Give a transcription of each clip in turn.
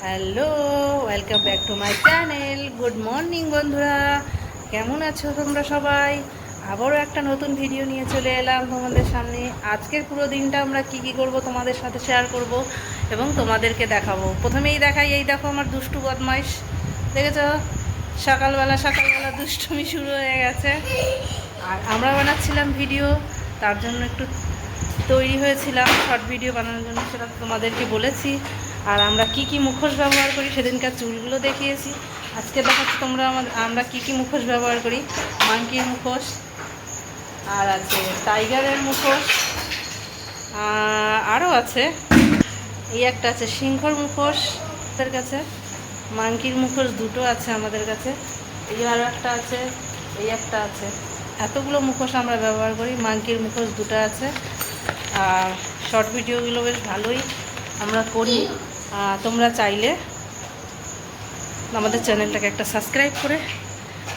Hello, welcome back to my channel. Good morning বন্ধুরা, কেমন আছো তোমরা সবাই? আবারও একটা নতুন ভিডিও নিয়ে চলে এলাম তোমাদের সামনে। আজকের পুরো দিনটা আমরা কি কি করব তোমাদের সাথে শেয়ার করব এবং তোমাদেরকে দেখাবো। প্রথমেই দেখাই, এই দেখো আমার দুষ্টু বদমাইশ, দেখেছো? সকালবেলা দুষ্টুমি শুরু হয়ে গেছে। আর আমরা বানাচ্ছিলাম ভিডিও, তার জন্য একটু তৈরি হয়েছিলাম শর্ট ভিডিও বানানোর জন্য, সেটা তোমাদেরকে বলেছি। আর আমরা কি কি মুখোশ ব্যবহার করি সেদিনকার চুলগুলো দেখিয়েছি। আজকে দেখাচ্ছি আমরা কি কি মুখোশ ব্যবহার করি। মাংকির মুখোশ, আর আছে টাইগারের মুখোশ, আরও আছে এই একটা আছে সিংহর মুখোশ আমাদের কাছে। মাংকির মুখোশ দুটো আছে আমাদের কাছে, এই আরও একটা আছে, এই একটা আছে। এতগুলো মুখোশ আমরা ব্যবহার করি। মাংকির মুখোশ দুটো আছে। আর শর্ট ভিডিওগুলো বেশ ভালোই আমরা করি। তোমরা চাইলে আমাদের চ্যানেলটাকে একটা সাবস্ক্রাইব করে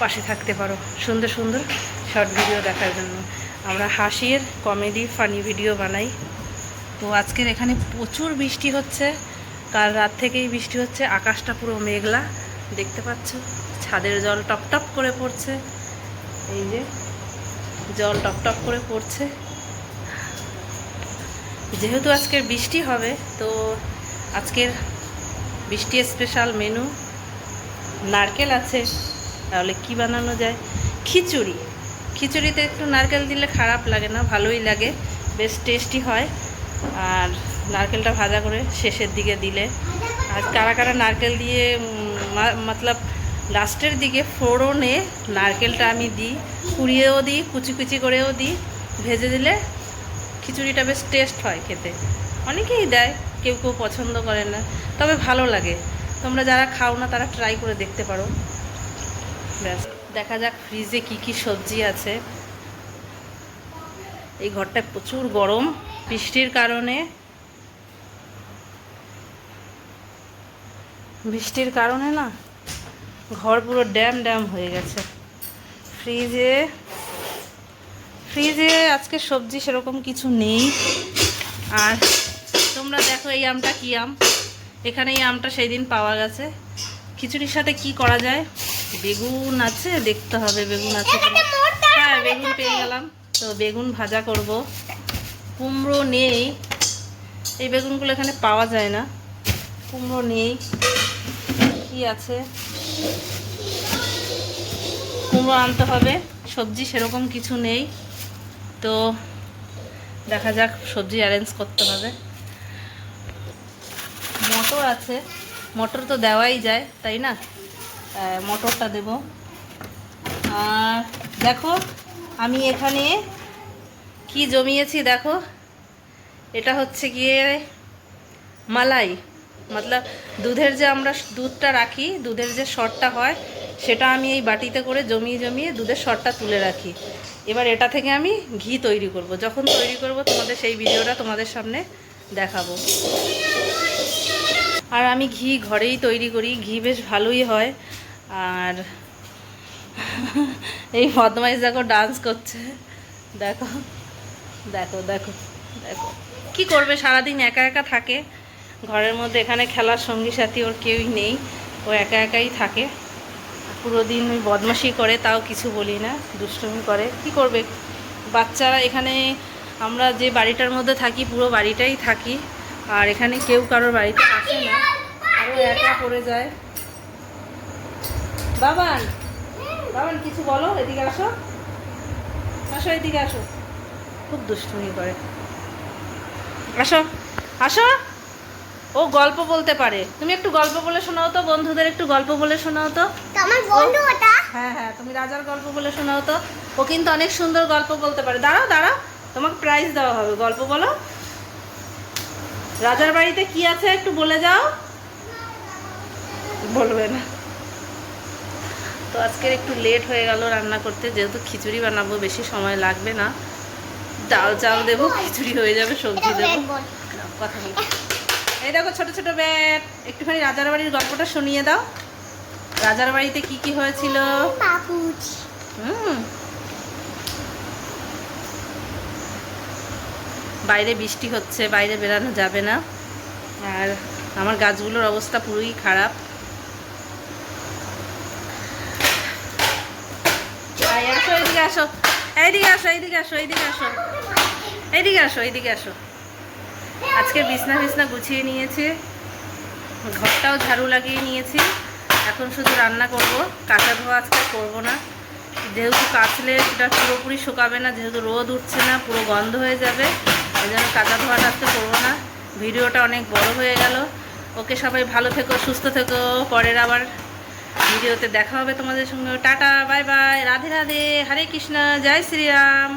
পাশে থাকতে পারো সুন্দর সুন্দর শর্ট ভিডিও দেখার জন্য। আমরা হাসির, কমেডি, ফানি ভিডিও বানাই। তো আজকের এখানে প্রচুর বৃষ্টি হচ্ছে, কাল রাত থেকেই বৃষ্টি হচ্ছে। আকাশটা পুরো মেঘলা, দেখতে পাচ্ছ। ছাদের জল টপটপ করে পড়ছে, এই যে জল টপটপ করে পড়ছে। যেহেতু আজকের বৃষ্টি হবে, তো আজকের বৃষ্টি স্পেশাল মেনু নারকেল আছে। তাহলে কি বানানো যায়? খিচুড়ি। খিচুড়িতে একটু নারকেল দিলে খারাপ লাগে না, ভালোই লাগে, বেশ টেস্টি হয়। আর নারকেলটা ভাজা করে শেষের দিকে দিলে, আর কারা কারা নারকেল দিয়ে মতলব লাস্টের দিকে ফোড়নে নারকেলটা আমি দিই, কুড়িয়েও দিই, কুচি কুচি করেও দিই। ভেজে দিলে খিচুড়িটা বেশ টেস্ট হয় খেতে। অনেকেই দেয়, কেউ কেউ পছন্দ করে না, তবে ভালো লাগে। তোমরা যারা খাও না তারা ট্রাই করে দেখতে পারো। ব্যাস, দেখা যাক ফ্রিজে কি কি সবজি আছে। এই ঘরটায় প্রচুর গরম বৃষ্টির কারণে। না, ঘর পুরো ড্যাম ড্যাম হয়ে গেছে। ফ্রিজে আজকে সবজি সেরকম কিছু নেই। আর তোমরা দেখো, এই আমটা কি আম? এখানে এই আমটা সেই দিন পাওয়া গেছে। খিচুড়ির সাথে কি করা যায়? বেগুন আছে, দেখতে হবে বেগুন আছে। হ্যাঁ, বেগুন পেয়ে গেলাম, তো বেগুন ভাজা করব। কুমড়ো নেই, এই বেগুনগুলো এখানে পাওয়া যায় না। কুমড়ো নেই, কি আছে? কুমড়ো আনতে হবে। সবজি সেরকম কিছু নেই, তো দেখা যাক, সবজি অ্যারেঞ্জ করতে হবে। মটর আছে, মটর তো দেওয়াই যায়, তাই না? মটরটা দেব। আর দেখো আমি এখানে কি জমিয়েছি, দেখো। এটা হচ্ছে গিয়ে মালাই, মতলব দুধের যে আমরা দুধটা রাখি, দুধের যে সরটা হয়, সেটা আমি এই বাটিতে করে জমিয়ে জমিয়ে দুধের সরটা তুলে রাখি। এবার এটা থেকে আমি ঘি তৈরি করব। যখন তৈরি করব তোমাদের সেই ভিডিওটা তোমাদের সামনে দেখাবো। আর আমি ঘি ঘরেই তৈরি করি, ঘি বেশ ভালোই হয়। আর এই বদমাইশ দেখো ডান্স করছে, দেখো দেখো দেখো দেখো। কী করবে, সারাদিন একা একা থাকে ঘরের মধ্যে। এখানে খেলার সঙ্গী সাথী ওর কেউই নেই, ও একা একাই থাকে। পুরো দিন ওই বদমাশি করে, তাও কিছু বলি না, দুষ্টুমি করে। কি করবে বাচ্চারা? এখানে আমরা যে বাড়িটার মধ্যে থাকি, পুরো বাড়িটাই থাকি। আর এখানে কেউ কারোর বাড়িতে আসে না, আরও একা পড়ে যায়। বাবান, বাবান কিছু বলো, এদিকে আসো, আসো এদিকে আসো। খুব দুষ্টুমি করে। আসো আসো। ও গল্প বলতে পারে, তুমি একটু গল্প বলে শোনাও তো, বন্ধুদের একটু গল্প বলে শোনাও তো। আমার বন্ধু ওটা। হ্যাঁ হ্যাঁ, তুমি রাজার গল্প বলে শোনাও তো। ও কিন্তু অনেক সুন্দর গল্প বলতে পারে। দাঁড়াও দাঁড়াও, তোমাকে প্রাইজ দেওয়া হবে। গল্প বলো। রাজার বাড়িতে কি আছে একটু বলে যাও। বলবে না। তো আজকের একটু লেট হয়ে গেল রান্না করতে, যেহেতু খিচুড়ি বানাবো, বেশি সময় লাগবে না। ডাল চাল দেবো, খিচুড়ি হয়ে যাবে, সবজি দেবো। কথা বল। এই দেখো ছোট ছোট ব্যাট, একটুখানি রাজার বাড়ির গল্পটা শুনিয়ে দাও। রাজার বাড়িতে কি কি হয়েছিল? বাইরে বৃষ্টি হচ্ছে, বাইরে বেরানো যাবে না। আর আমার গাছগুলোর অবস্থা পুরোই খারাপ। আসো এইদিকে আসো, এইদিকে আসো, এইদিকে আসো, এইদিকে আসো, এইদিকে আসো, এইদিকে আসো। আজকে বিছনা ফিছনা গুছিয়ে নিয়েছি, ঘরটাও ঝাড়ু লাগিয়ে নিয়েছি। এখন শুধু রান্না করব, কাঁচা ধোয়া আজকে করব না, যেহেতু কাচলে সেটা পুরোপুরি শুকাবে না, যেহেতু রোদ উঠছে না, পুরো গন্ধ হয়ে যাবে, এই জন্য কাঁচা ধোয়াটা আজকে করবো না। ভিডিওটা অনেক বড় হয়ে গেল। ওকে, সবাই ভালো থেকো, সুস্থ থেকো, পরের আবার ভিডিওতে দেখা হবে তোমাদের সঙ্গে। Tata, bye bye, Radhe Radhe, Hare Krishna, জয় শ্রীরাম।